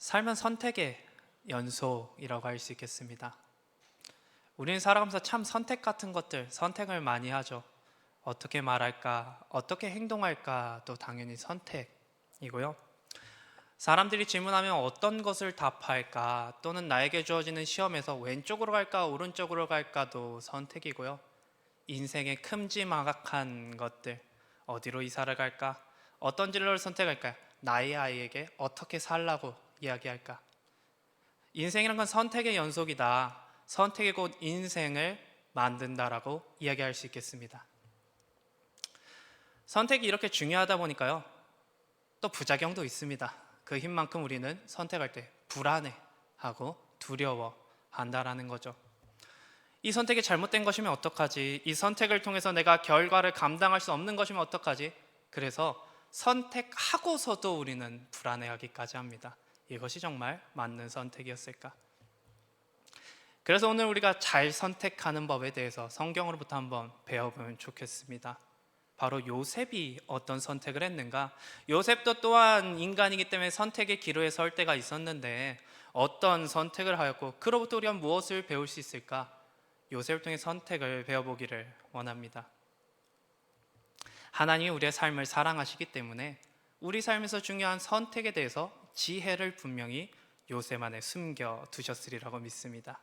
삶은 선택의 연속이라고 할 수 있겠습니다. 우리는 살아가면서 참 선택 같은 것들, 선택을 많이 하죠. 어떻게 말할까, 어떻게 행동할까도 당연히 선택이고요. 사람들이 질문하면 어떤 것을 답할까, 또는 나에게 주어지는 시험에서 왼쪽으로 갈까, 오른쪽으로 갈까도 선택이고요. 인생의 큼지막한 것들, 어디로 이사를 갈까, 어떤 진로를 선택할까, 나의 아이에게 어떻게 살라고 이야기할까. 인생이란 건 선택의 연속이다. 선택이 곧 인생을 만든다라고 이야기할 수 있겠습니다. 선택이 이렇게 중요하다 보니까요, 또 부작용도 있습니다. 그 힘만큼 우리는 선택할 때 불안해하고 두려워한다라는 거죠. 이 선택이 잘못된 것이면 어떡하지? 이 선택을 통해서 내가 결과를 감당할 수 없는 것이면 어떡하지? 그래서 선택하고서도 우리는 불안해하기까지 합니다. 이것이 정말 맞는 선택이었을까? 그래서 오늘 우리가 잘 선택하는 법에 대해서 성경으로부터 한번 배워보면 좋겠습니다. 바로 요셉이 어떤 선택을 했는가? 요셉도 또한 인간이기 때문에 선택의 기로에 설 때가 있었는데 어떤 선택을 하였고 그로부터 우리가 무엇을 배울 수 있을까? 요셉을 통해 선택을 배워보기를 원합니다. 하나님이 우리의 삶을 사랑하시기 때문에 우리 삶에서 중요한 선택에 대해서 지혜를 분명히 요셉 안에 숨겨두셨으리라고 믿습니다.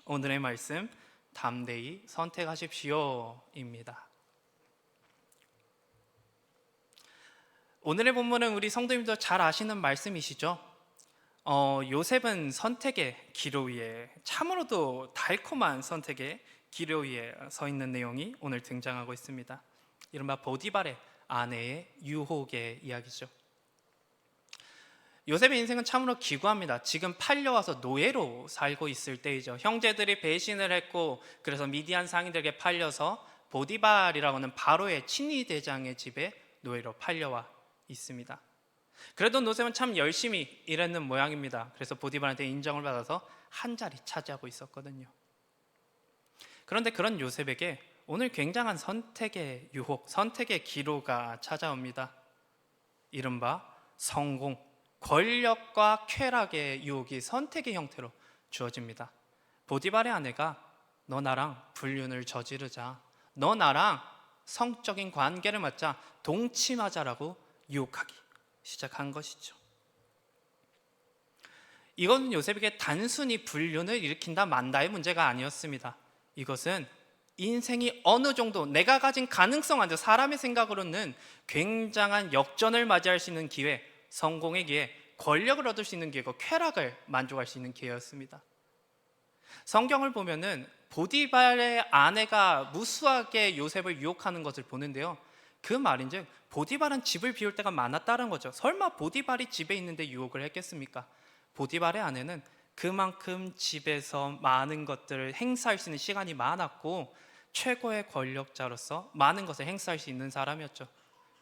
오늘의 말씀, 담대히 선택하십시오입니다. 오늘의 본문은 우리 성도님도 잘 아시는 말씀이시죠? 요셉은 선택의 기로 위에, 참으로도 달콤한 선택의 기로 위에 서 있는 내용이 오늘 등장하고 있습니다. 이른바 보디발의 아내의 유혹의 이야기죠. 요셉의 인생은 참으로 기구합니다. 지금 팔려와서 노예로 살고 있을 때이죠. 형제들이 배신을 했고 그래서 미디안 상인들에게 팔려서 보디발이라고 하는 바로의 친위 대장의 집에 노예로 팔려와 있습니다. 그래도 요셉은 참 열심히 일했는 모양입니다. 그래서 보디발한테 인정을 받아서 한 자리 차지하고 있었거든요. 그런데 그런 요셉에게 오늘 굉장한 선택의 유혹, 선택의 기로가 찾아옵니다. 이른바 성공, 권력과 쾌락의 유혹이 선택의 형태로 주어집니다. 보디발의 아내가 너 나랑 불륜을 저지르자, 너 나랑 성적인 관계를 맺자, 동침하자라고 유혹하기 시작한 것이죠. 이건 요셉에게 단순히 불륜을 일으킨다 만다의 문제가 아니었습니다. 이것은 인생이 어느 정도 내가 가진 가능성 안에 사람의 생각으로는 굉장한 역전을 맞이할 수 있는 기회, 성공의 기회, 권력을 얻을 수 있는 기회고 쾌락을 만족할 수 있는 기회였습니다. 성경을 보면은 보디발의 아내가 무수하게 요셉을 유혹하는 것을 보는데요, 그 말인즉 보디발은 집을 비울 때가 많았다는 거죠. 설마 보디발이 집에 있는데 유혹을 했겠습니까? 보디발의 아내는 그만큼 집에서 많은 것들을 행사할 수 있는 시간이 많았고 최고의 권력자로서 많은 것을 행사할 수 있는 사람이었죠.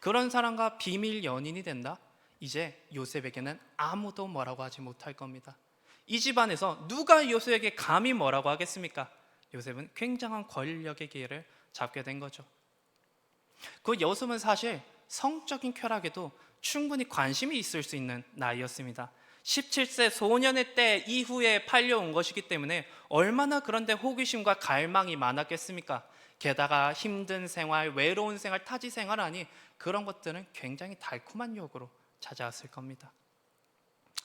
그런 사람과 비밀 연인이 된다? 이제 요셉에게는 아무도 뭐라고 하지 못할 겁니다. 이 집안에서 누가 요셉에게 감히 뭐라고 하겠습니까? 요셉은 굉장한 권력의 기회를 잡게 된 거죠. 그 요셉은 사실 성적인 쾌락에도 충분히 관심이 있을 수 있는 나이였습니다. 17세 소년의 때 이후에 팔려온 것이기 때문에 얼마나 그런데 호기심과 갈망이 많았겠습니까? 게다가 힘든 생활, 외로운 생활, 타지 생활하니 그런 것들은 굉장히 달콤한 유혹으로 찾아왔을 겁니다.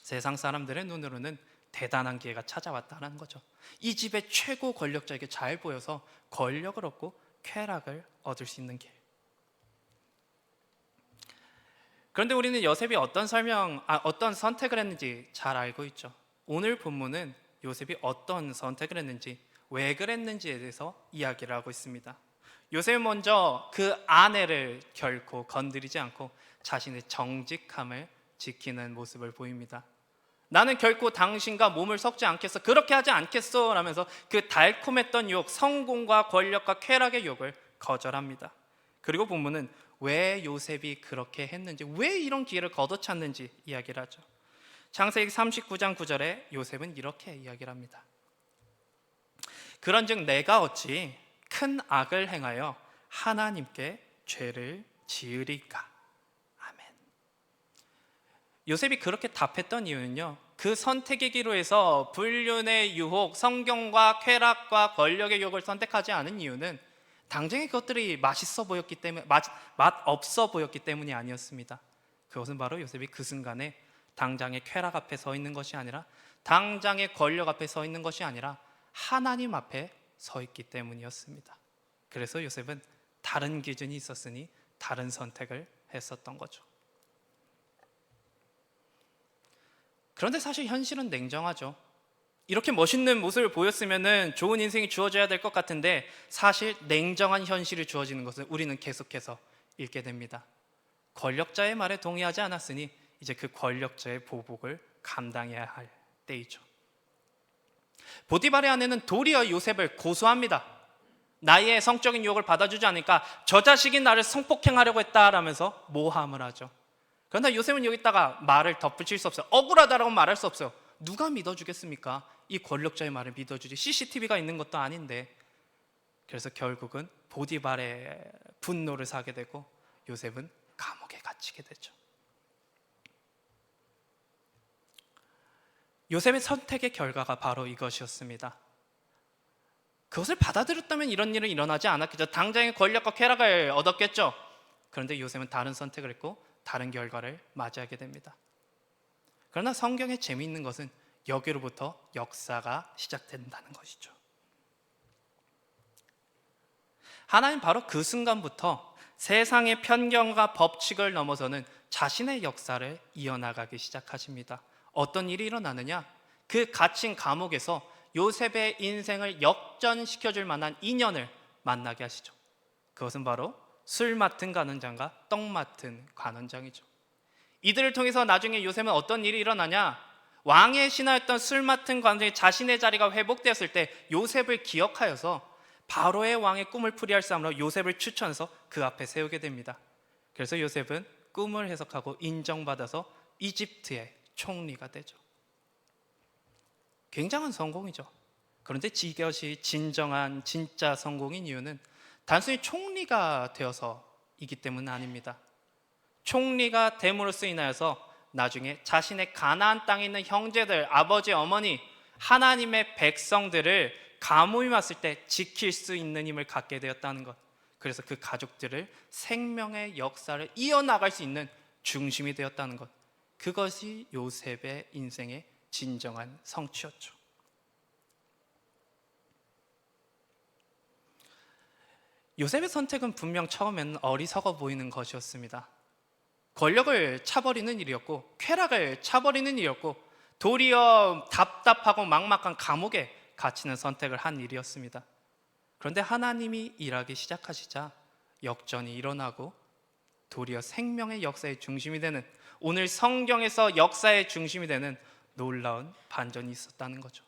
세상 사람들의 눈으로는 대단한 기회가 찾아왔다는 거죠. 이 집의 최고 권력자에게 잘 보여서 권력을 얻고 쾌락을 얻을 수 있는 길. 그런데 우리는 요셉이 어떤 선택을 했는지 잘 알고 있죠. 오늘 본문은 요셉이 어떤 선택을 했는지, 왜 그랬는지에 대해서 이야기를 하고 있습니다. 요셉은 먼저 그 아내를 결코 건드리지 않고 자신의 정직함을 지키는 모습을 보입니다. 나는 결코 당신과 몸을 섞지 않겠어, 그렇게 하지 않겠어 라면서 그 달콤했던 유혹, 성공과 권력과 쾌락의 유혹을 거절합니다. 그리고 본문은 왜 요셉이 그렇게 했는지, 왜 이런 기회를 걷어찼는지 이야기를 하죠. 창세기 39장 9절에 요셉은 이렇게 이야기를 합니다. 그런즉 내가 어찌 큰 악을 행하여 하나님께 죄를 지으리까. 아멘. 요셉이 그렇게 답했던 이유는요, 그 선택의 기로에서 불륜의 유혹, 성경과 쾌락과 권력의 유혹을 선택하지 않은 이유는 당장의 그것들이 맛있어 보였기 때문에, 맛 없어 보였기 때문이 아니었습니다. 그것은 바로 요셉이 그 순간에 당장의 쾌락 앞에 서 있는 것이 아니라, 당장의 권력 앞에 서 있는 것이 아니라 하나님 앞에 서 있기 때문이었습니다. 그래서 요셉은 다른 기준이 있었으니 다른 선택을 했었던 거죠. 그런데 사실 현실은 냉정하죠. 이렇게 멋있는 모습을 보였으면 좋은 인생이 주어져야 될 것 같은데, 사실 냉정한 현실이 주어지는 것을 우리는 계속해서 읽게 됩니다. 권력자의 말에 동의하지 않았으니 이제 그 권력자의 보복을 감당해야 할 때이죠. 보디발의 아내는 도리어 요셉을 고소합니다. 나의 성적인 유혹을 받아주지 않으니까 저 자식이 나를 성폭행하려고 했다라면서 모함을 하죠. 그러나 요셉은 여기다가 말을 덧붙일 수 없어요. 억울하다라고 말할 수 없어요. 누가 믿어주겠습니까? 이 권력자의 말을 믿어주지. CCTV가 있는 것도 아닌데. 그래서 결국은 보디발의 분노를 사게 되고 요셉은 감옥에 갇히게 되죠. 요셉의 선택의 결과가 바로 이것이었습니다. 그것을 받아들였다면 이런 일은 일어나지 않았겠죠. 당장의 권력과 쾌락을 얻었겠죠. 그런데 요셉은 다른 선택을 했고 다른 결과를 맞이하게 됩니다. 그러나 성경의 재미있는 것은 여기로부터 역사가 시작된다는 것이죠. 하나님 바로 그 순간부터 세상의 편견과 법칙을 넘어서는 자신의 역사를 이어나가기 시작하십니다. 어떤 일이 일어나느냐? 그 갇힌 감옥에서 요셉의 인생을 역전시켜줄 만한 인연을 만나게 하시죠. 그것은 바로 술 맡은 간원장과 떡 맡은 관원장이죠. 이들을 통해서 나중에 요셉은 어떤 일이 일어나냐? 왕의 신하였던 술 맡은 관원장이 자신의 자리가 회복되었을 때 요셉을 기억하여서 바로의 왕의 꿈을 풀이할 사람으로 요셉을 추천해서 그 앞에 세우게 됩니다. 그래서 요셉은 꿈을 해석하고 인정받아서 이집트의 총리가 되죠. 굉장한 성공이죠. 그런데 이것이 진정한 진짜 성공인 이유는 단순히 총리가 되어서이기 때문은 아닙니다. 총리가 됨으로써 인하여서 나중에 자신의 가나안 땅에 있는 형제들, 아버지, 어머니, 하나님의 백성들을 가뭄이 왔을 때 지킬 수 있는 힘을 갖게 되었다는 것. 그래서 그 가족들을 생명의 역사를 이어나갈 수 있는 중심이 되었다는 것. 그것이 요셉의 인생의 진정한 성취였죠. 요셉의 선택은 분명 처음에는 어리석어 보이는 것이었습니다. 권력을 차버리는 일이었고 쾌락을 차버리는 일이었고 도리어 답답하고 막막한 감옥에 갇히는 선택을 한 일이었습니다. 그런데 하나님이 일하기 시작하시자 역전이 일어나고 도리어 생명의 역사의 중심이 되는, 오늘 성경에서 역사의 중심이 되는 놀라운 반전이 있었다는 거죠.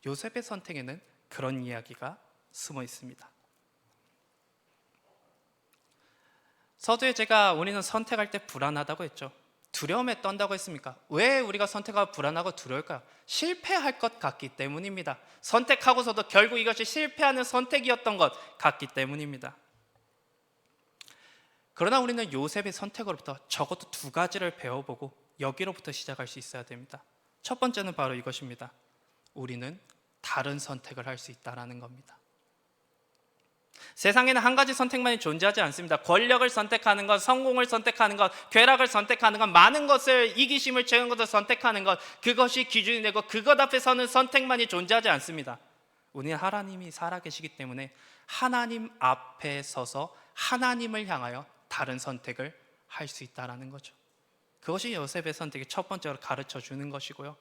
요셉의 선택에는 그런 이야기가 숨어 있습니다. 서두에 제가 우리는 선택할 때 불안하다고 했죠. 두려움에 떤다고 했습니까? 왜 우리가 선택하고 불안하고 두려울까요? 실패할 것 같기 때문입니다. 선택하고서도 결국 이것이 실패하는 선택이었던 것 같기 때문입니다. 그러나 우리는 요셉의 선택으로부터 적어도 두 가지를 배워보고 여기로부터 시작할 수 있어야 됩니다. 첫 번째는 바로 이것입니다. 우리는 다른 선택을 할 수 있다는 겁니다. 세상에는 한 가지 선택만이 존재하지 않습니다. 권력을 선택하는 것, 성공을 선택하는 것, 쾌락을 선택하는 것, 많은 것을, 이기심을 채우는 것을 선택하는 것, 그것이 기준이 되고 그것 앞에 서는 선택만이 존재하지 않습니다. 우리는 하나님이 살아계시기 때문에 하나님 앞에 서서 하나님을 향하여 다른 선택을 할 수 있다는 거죠. 그것이 요셉의 선택의 첫 번째로 가르쳐 주는 것이고요.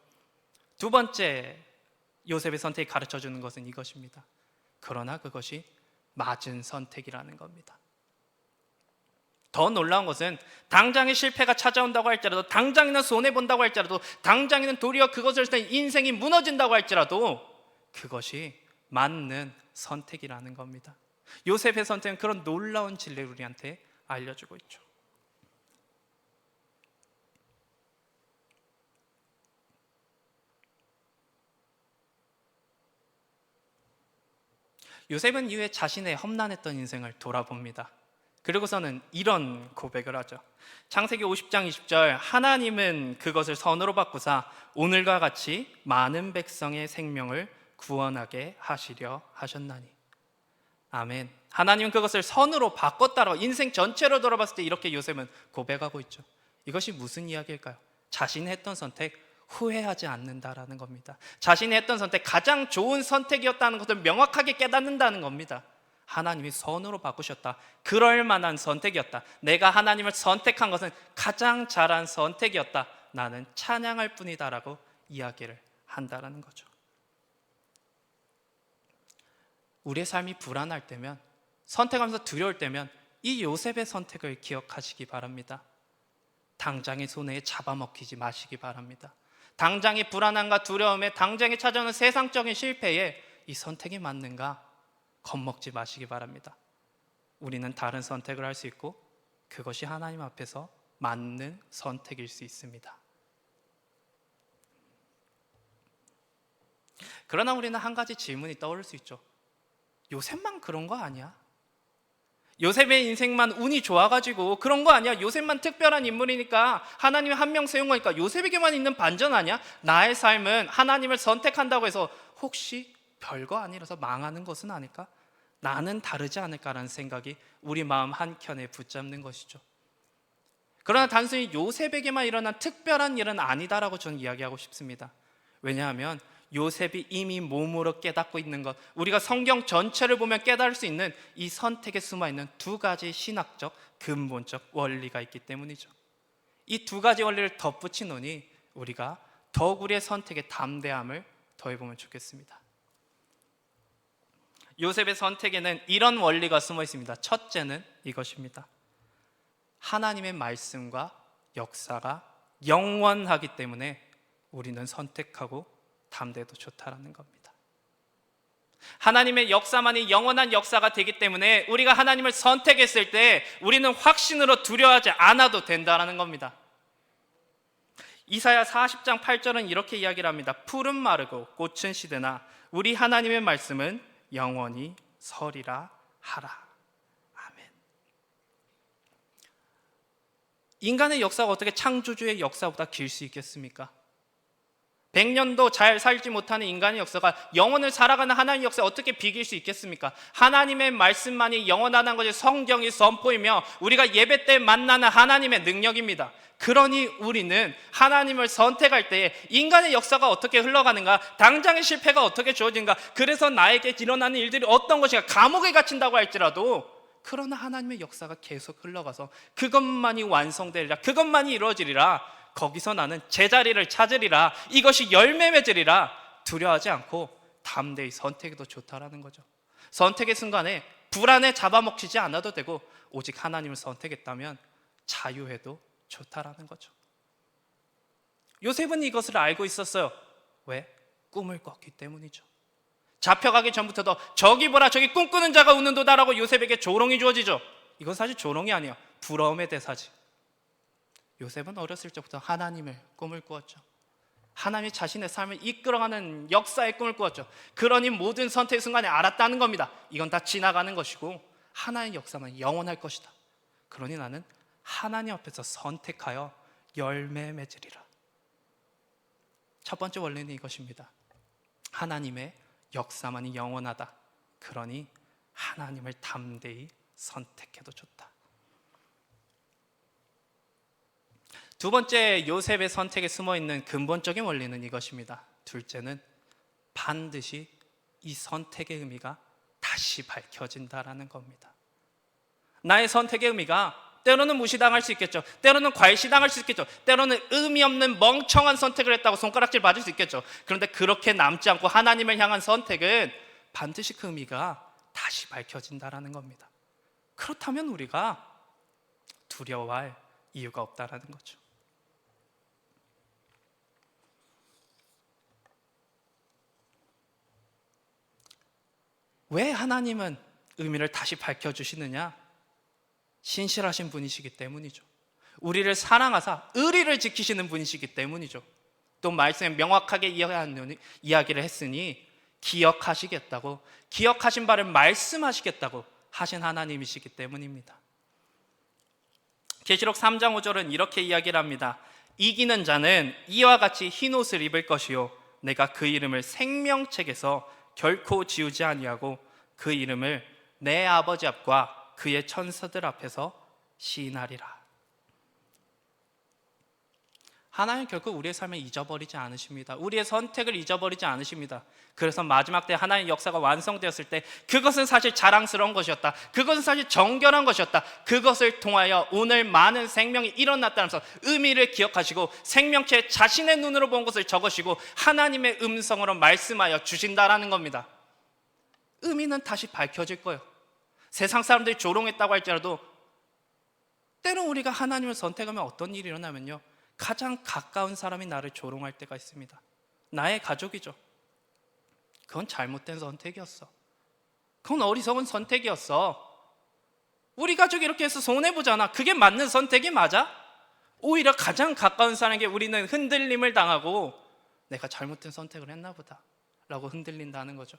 두 번째 요셉의 선택이 가르쳐 주는 것은 이것입니다. 그러나 그것이 맞은 선택이라는 겁니다. 더 놀라운 것은 당장의 실패가 찾아온다고 할지라도, 당장에는 손해본다고 할지라도, 당장에는 도리어 그것을 통해 인생이 무너진다고 할지라도 그것이 맞는 선택이라는 겁니다. 요셉의 선택은 그런 놀라운 진리를 우리한테 알려주고 있죠. 요셉은 이후에 자신의 험난했던 인생을 돌아봅니다. 그리고서는 이런 고백을 하죠. 창세기 50장 20절, 하나님은 그것을 선으로 바꾸사 오늘과 같이 많은 백성의 생명을 구원하게 하시려 하셨나니. 아멘. 하나님은 그것을 선으로 바꿨다라고 인생 전체로 돌아봤을 때 이렇게 요셉은 고백하고 있죠. 이것이 무슨 이야기일까요? 자신이 했던 선택 후회하지 않는다라는 겁니다. 자신이 했던 선택 가장 좋은 선택이었다는 것을 명확하게 깨닫는다는 겁니다. 하나님이 선으로 바꾸셨다. 그럴 만한 선택이었다. 내가 하나님을 선택한 것은 가장 잘한 선택이었다. 나는 찬양할 뿐이다라고 이야기를 한다라는 거죠. 우리의 삶이 불안할 때면, 선택하면서 두려울 때면 이 요셉의 선택을 기억하시기 바랍니다. 당장의 손해에 잡아먹히지 마시기 바랍니다. 당장의 불안함과 두려움에, 당장에 찾아오는 세상적인 실패에 이 선택이 맞는가 겁먹지 마시기 바랍니다. 우리는 다른 선택을 할 수 있고 그것이 하나님 앞에서 맞는 선택일 수 있습니다. 그러나 우리는 한 가지 질문이 떠오를 수 있죠. 요셉만 그런 거 아니야? 요셉의 인생만 운이 좋아가지고 그런 거 아니야? 요셉만 특별한 인물이니까, 하나님이 한 명 세운 거니까 요셉에게만 있는 반전 아니야? 나의 삶은 하나님을 선택한다고 해서 혹시 별거 아니라서 망하는 것은 아닐까? 나는 다르지 않을까라는 생각이 우리 마음 한켠에 붙잡는 것이죠. 그러나 단순히 요셉에게만 일어난 특별한 일은 아니다라고 저는 이야기하고 싶습니다. 왜냐하면 요셉이 이미 몸으로 깨닫고 있는 것, 우리가 성경 전체를 보면 깨달을 수 있는 이 선택에 숨어있는 두 가지 신학적 근본적 원리가 있기 때문이죠. 이 두 가지 원리를 덧붙이노니 우리가 더욱 우리의 선택에 담대함을 더해보면 좋겠습니다. 요셉의 선택에는 이런 원리가 숨어 있습니다. 첫째는 이것입니다. 하나님의 말씀과 역사가 영원하기 때문에 우리는 선택하고 담대도 좋다라는 겁니다. 하나님의 역사만이 영원한 역사가 되기 때문에 우리가 하나님을 선택했을 때 우리는 확신으로 두려워하지 않아도 된다라는 겁니다. 이사야 40장 8절은 이렇게 이야기를 합니다. 풀은 마르고 꽃은 시드나 우리 하나님의 말씀은 영원히 서리라 하라. 아멘. 인간의 역사가 어떻게 창조주의 역사보다 길 수 있겠습니까? 100년도 잘 살지 못하는 인간의 역사가 영원을 살아가는 하나님의 역사에 어떻게 비길 수 있겠습니까? 하나님의 말씀만이 영원하다는 것이 성경이 선포이며 우리가 예배 때 만나는 하나님의 능력입니다. 그러니 우리는 하나님을 선택할 때 인간의 역사가 어떻게 흘러가는가, 당장의 실패가 어떻게 주어진가, 그래서 나에게 일어나는 일들이 어떤 것인가, 감옥에 갇힌다고 할지라도 그러나 하나님의 역사가 계속 흘러가서 그것만이 완성되리라, 그것만이 이루어지리라, 거기서 나는 제자리를 찾으리라, 이것이 열매 맺으리라, 두려워하지 않고 담대히 선택해도 좋다라는 거죠. 선택의 순간에 불안에 잡아먹히지 않아도 되고 오직 하나님을 선택했다면 자유해도 좋다라는 거죠. 요셉은 이것을 알고 있었어요. 왜? 꿈을 꿨기 때문이죠. 잡혀가기 전부터도 저기 보라, 저기 꿈꾸는 자가 웃는도다라고 요셉에게 조롱이 주어지죠. 이건 사실 조롱이 아니에요. 부러움의 대사지. 요셉은 어렸을 적부터 하나님의 꿈을 꾸었죠. 하나님이 자신의 삶을 이끌어가는 역사의 꿈을 꾸었죠. 그러니 모든 선택의 순간에 알았다는 겁니다. 이건 다 지나가는 것이고 하나의 역사만 영원할 것이다. 그러니 나는 하나님 앞에서 선택하여 열매 맺으리라. 첫 번째 원리는 이것입니다. 하나님의 역사만이 영원하다. 그러니 하나님을 담대히 선택해도 좋다. 두 번째 요셉의 선택에 숨어있는 근본적인 원리는 이것입니다. 둘째는 반드시 이 선택의 의미가 다시 밝혀진다라는 겁니다. 나의 선택의 의미가 때로는 무시당할 수 있겠죠. 때로는 과시당할 수 있겠죠. 때로는 의미 없는 멍청한 선택을 했다고 손가락질 받을 수 있겠죠. 그런데 그렇게 남지 않고 하나님을 향한 선택은 반드시 그 의미가 다시 밝혀진다라는 겁니다. 그렇다면 우리가 두려워할 이유가 없다라는 거죠. 왜 하나님은 의미를 다시 밝혀주시느냐? 신실하신 분이시기 때문이죠. 우리를 사랑하사 의리를 지키시는 분이시기 때문이죠. 또 말씀에 명확하게 이야기를 했으니 기억하시겠다고, 기억하신 바를 말씀하시겠다고 하신 하나님이시기 때문입니다. 계시록 3장 5절은 이렇게 이야기를 합니다. 이기는 자는 이와 같이 흰 옷을 입을 것이요 내가 그 이름을 생명책에서 결코 지우지 아니하고 그 이름을 내 아버지 앞과 그의 천사들 앞에서 시인하리라. 하나님 결국 우리의 삶을 잊어버리지 않으십니다. 우리의 선택을 잊어버리지 않으십니다. 그래서 마지막 때 하나님의 역사가 완성되었을 때 그것은 사실 자랑스러운 것이었다. 그것은 사실 정결한 것이었다. 그것을 통하여 오늘 많은 생명이 일어났다면서 의미를 기억하시고 생명체 자신의 눈으로 본 것을 적으시고 하나님의 음성으로 말씀하여 주신다라는 겁니다. 의미는 다시 밝혀질 거예요. 세상 사람들이 조롱했다고 할지라도 때론 우리가 하나님을 선택하면 어떤 일이 일어나면요, 가장 가까운 사람이 나를 조롱할 때가 있습니다. 나의 가족이죠. 그건 잘못된 선택이었어. 그건 어리석은 선택이었어. 우리 가족이 이렇게 해서 손해보잖아. 그게 맞는 선택이 맞아? 오히려 가장 가까운 사람에게 우리는 흔들림을 당하고 내가 잘못된 선택을 했나 보다 라고 흔들린다는 거죠.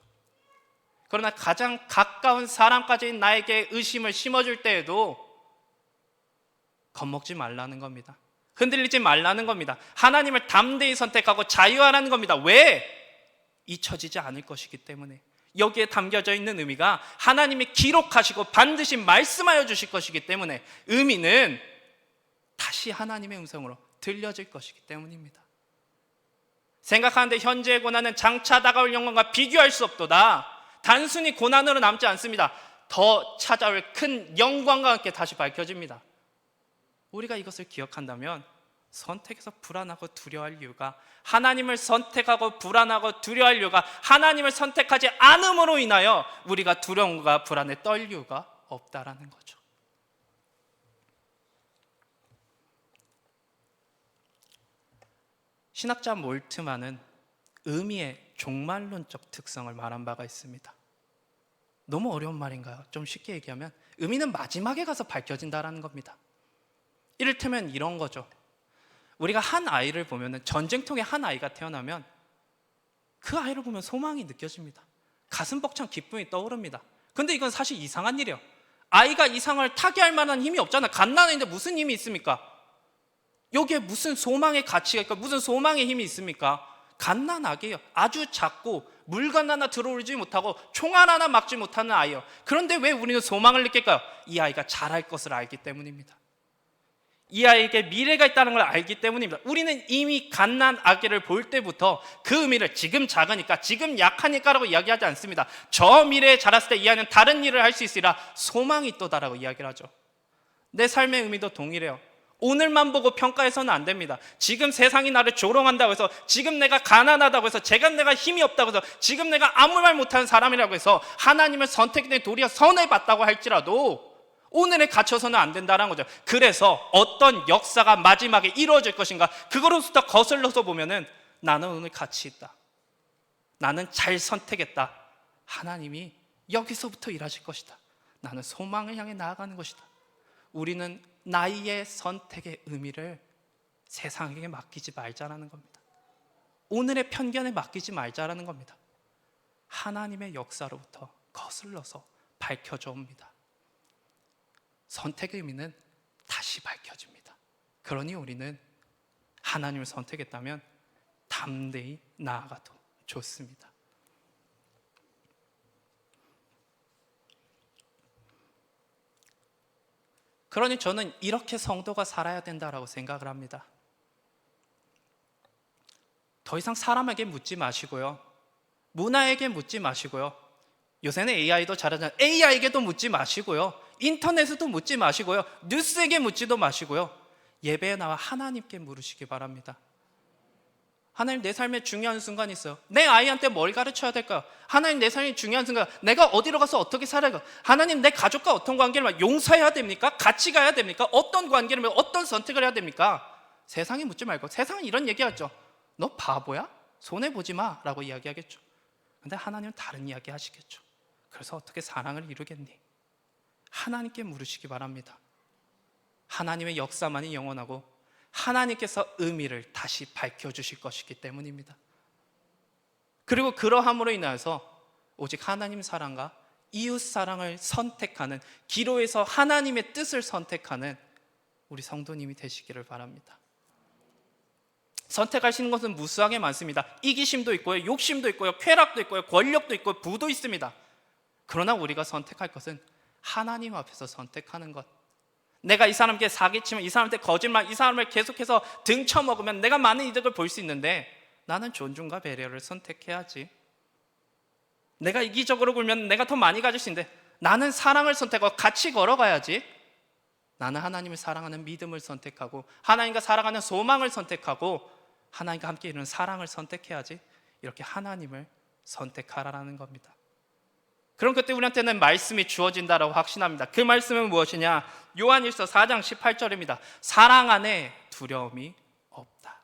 그러나 가장 가까운 사람까지 나에게 의심을 심어줄 때에도 겁먹지 말라는 겁니다. 흔들리지 말라는 겁니다. 하나님을 담대히 선택하고 자유하라는 겁니다. 왜? 잊혀지지 않을 것이기 때문에. 여기에 담겨져 있는 의미가 하나님이 기록하시고 반드시 말씀하여 주실 것이기 때문에 의미는 다시 하나님의 음성으로 들려질 것이기 때문입니다. 생각하는데 현재의 고난은 장차 다가올 영광과 비교할 수 없도다. 단순히 고난으로 남지 않습니다. 더 찾아올 큰 영광과 함께 다시 밝혀집니다. 우리가 이것을 기억한다면 선택해서 불안하고 두려워할 이유가, 하나님을 선택하고 불안하고 두려워할 이유가, 하나님을 선택하지 않음으로 인하여 우리가 두려움과 불안에 떨 이유가 없다라는 거죠. 신학자 몰트만은 의미의 종말론적 특성을 말한 바가 있습니다. 너무 어려운 말인가요? 좀 쉽게 얘기하면 의미는 마지막에 가서 밝혀진다라는 겁니다. 이를테면 이런 거죠. 우리가 한 아이를 보면, 전쟁통에 한 아이가 태어나면 그 아이를 보면 소망이 느껴집니다. 가슴 벅찬 기쁨이 떠오릅니다. 근데 이건 사실 이상한 일이에요. 아이가 이 상황을 타개할 만한 힘이 없잖아. 갓난아이인데 무슨 힘이 있습니까? 여기에 무슨 소망의 가치가 있고 무슨 소망의 힘이 있습니까? 갓난아기예요. 아주 작고 물건 하나 들어올지 못하고 총알 하나 막지 못하는 아이예요. 그런데 왜 우리는 소망을 느낄까요? 이 아이가 잘할 것을 알기 때문입니다. 이 아이에게 미래가 있다는 걸 알기 때문입니다. 우리는 이미 갓난 아기를 볼 때부터 그 의미를 지금 작으니까, 지금 약하니까라고 이야기하지 않습니다. 저 미래에 자랐을 때 이 아이는 다른 일을 할 수 있으리라 소망이 있도다라고 이야기를 하죠. 내 삶의 의미도 동일해요. 오늘만 보고 평가해서는 안 됩니다. 지금 세상이 나를 조롱한다고 해서, 지금 내가 가난하다고 해서, 내가 힘이 없다고 해서, 지금 내가 아무 말 못하는 사람이라고 해서 하나님을 선택된 도리어 선해봤다고 할지라도 오늘에 갇혀서는 안 된다는 거죠. 그래서 어떤 역사가 마지막에 이루어질 것인가, 그거로부터 거슬러서 보면은 나는 오늘 가치 있다, 나는 잘 선택했다, 하나님이 여기서부터 일하실 것이다, 나는 소망을 향해 나아가는 것이다. 우리는 나의 선택의 의미를 세상에게 맡기지 말자라는 겁니다. 오늘의 편견에 맡기지 말자라는 겁니다. 하나님의 역사로부터 거슬러서 밝혀져 옵니다. 선택의 의미는 다시 밝혀집니다. 그러니 우리는 하나님을 선택했다면 담대히 나아가도 좋습니다. 그러니 저는 이렇게 성도가 살아야 된다라고 생각을 합니다. 더 이상 사람에게 묻지 마시고요, 문화에게 묻지 마시고요, 요새는 AI도 잘하잖아요. AI에게도 묻지 마시고요, 인터넷에도 묻지 마시고요, 뉴스에게 묻지도 마시고요, 예배에 나와 하나님께 물으시기 바랍니다. 하나님, 내 삶에 중요한 순간이 있어요. 내 아이한테 뭘 가르쳐야 될까요? 하나님, 내 삶에 중요한 순간, 내가 어디로 가서 어떻게 살아야 될까요? 하나님, 내 가족과 어떤 관계를 용서해야 됩니까? 같이 가야 됩니까? 어떤 관계를, 어떤 선택을 해야 됩니까? 세상에 묻지 말고, 세상은 이런 얘기하죠. 너 바보야? 손해보지 마 라고 이야기하겠죠. 근데 하나님은 다른 이야기 하시겠죠. 그래서 어떻게 사랑을 이루겠니? 하나님께 물으시기 바랍니다. 하나님의 역사만이 영원하고 하나님께서 의미를 다시 밝혀주실 것이기 때문입니다. 그리고 그러함으로 인하여서 오직 하나님 사랑과 이웃 사랑을 선택하는, 기로에서 하나님의 뜻을 선택하는 우리 성도님이 되시기를 바랍니다. 선택하시는 것은 무수하게 많습니다. 이기심도 있고요, 욕심도 있고요, 쾌락도 있고요, 권력도 있고요, 부도 있습니다. 그러나 우리가 선택할 것은 하나님 앞에서 선택하는 것. 내가 이 사람께 사기치면, 이 사람한테 거짓말, 이 사람을 계속해서 등쳐먹으면 내가 많은 이득을 볼 수 있는데 나는 존중과 배려를 선택해야지. 내가 이기적으로 굴면 내가 더 많이 가질 수 있는데 나는 사랑을 선택하고 같이 걸어가야지. 나는 하나님을 사랑하는 믿음을 선택하고 하나님과 살아가는 소망을 선택하고 하나님과 함께 이루는 사랑을 선택해야지. 이렇게 하나님을 선택하라는 겁니다. 그럼 그때 우리한테는 말씀이 주어진다라고 확신합니다. 그 말씀은 무엇이냐? 요한일서 4장 18절입니다. 사랑 안에 두려움이 없다.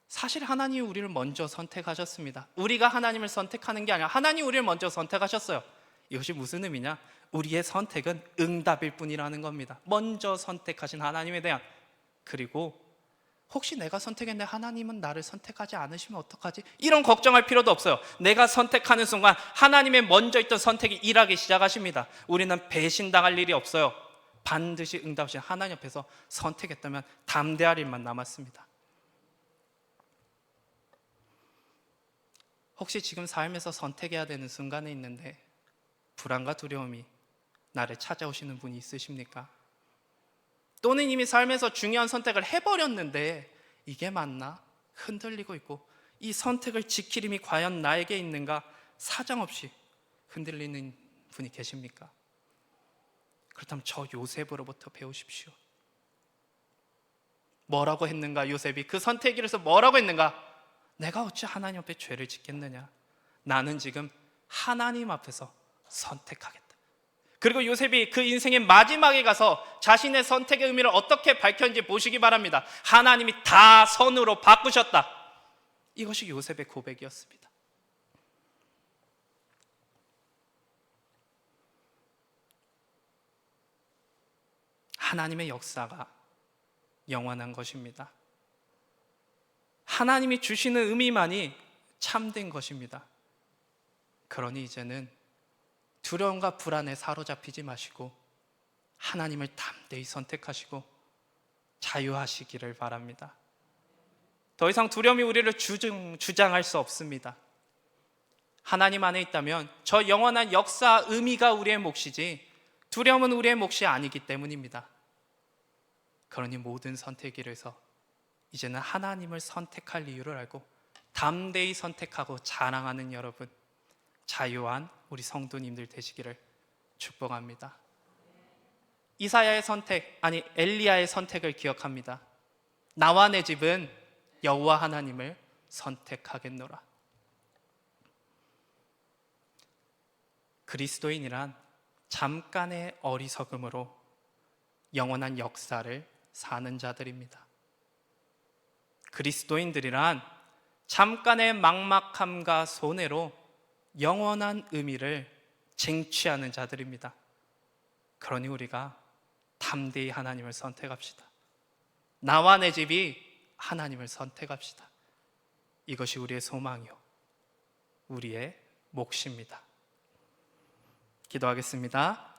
사실 하나님이 우리를 먼저 선택하셨습니다. 우리가 하나님을 선택하는 게 아니라 하나님이 우리를 먼저 선택하셨어요. 이것이 무슨 의미냐? 우리의 선택은 응답일 뿐이라는 겁니다. 먼저 선택하신 하나님에 대한. 그리고 혹시 내가 선택했는데 하나님은 나를 선택하지 않으시면 어떡하지? 이런 걱정할 필요도 없어요. 내가 선택하는 순간 하나님의 먼저 있던 선택이 일하기 시작하십니다. 우리는 배신당할 일이 없어요. 반드시 응답하신 하나님 앞에서 선택했다면 담대할 일만 남았습니다. 혹시 지금 삶에서 선택해야 되는 순간에 있는데 불안과 두려움이 나를 찾아오시는 분이 있으십니까? 또는 이미 삶에서 중요한 선택을 해버렸는데 이게 맞나? 흔들리고 있고 이 선택을 지킬 힘이 과연 나에게 있는가? 사정없이 흔들리는 분이 계십니까? 그렇다면 저 요셉으로부터 배우십시오. 뭐라고 했는가? 요셉이 그 선택에 대해서 뭐라고 했는가? 내가 어찌 하나님 앞에 죄를 짓겠느냐? 나는 지금 하나님 앞에서 선택하겠다. 그리고 요셉이 그 인생의 마지막에 가서 자신의 선택의 의미를 어떻게 밝혔는지 보시기 바랍니다. 하나님이 다 선으로 바꾸셨다. 이것이 요셉의 고백이었습니다. 하나님의 역사가 영원한 것입니다. 하나님이 주시는 의미만이 참된 것입니다. 그러니 이제는 두려움과 불안에 사로잡히지 마시고 하나님을 담대히 선택하시고 자유하시기를 바랍니다. 더 이상 두려움이 우리를 주장할 수 없습니다. 하나님 안에 있다면 저 영원한 역사 의미가 우리의 몫이지 두려움은 우리의 몫이 아니기 때문입니다. 그러니 모든 선택을 해서 이제는 하나님을 선택할 이유를 알고 담대히 선택하고 자랑하는 여러분, 자유한 우리 성도님들 되시기를 축복합니다. 이사야의 선택, 아니 엘리야의 선택을 기억합니다. 나와 내 집은 여호와 하나님을 선택하겠노라. 그리스도인이란 잠깐의 어리석음으로 영원한 역사를 사는 자들입니다. 그리스도인들이란 잠깐의 막막함과 손해로 영원한 의미를 쟁취하는 자들입니다. 그러니 우리가 담대히 하나님을 선택합시다. 나와 내 집이 하나님을 선택합시다. 이것이 우리의 소망이요 우리의 몫입니다. 기도하겠습니다.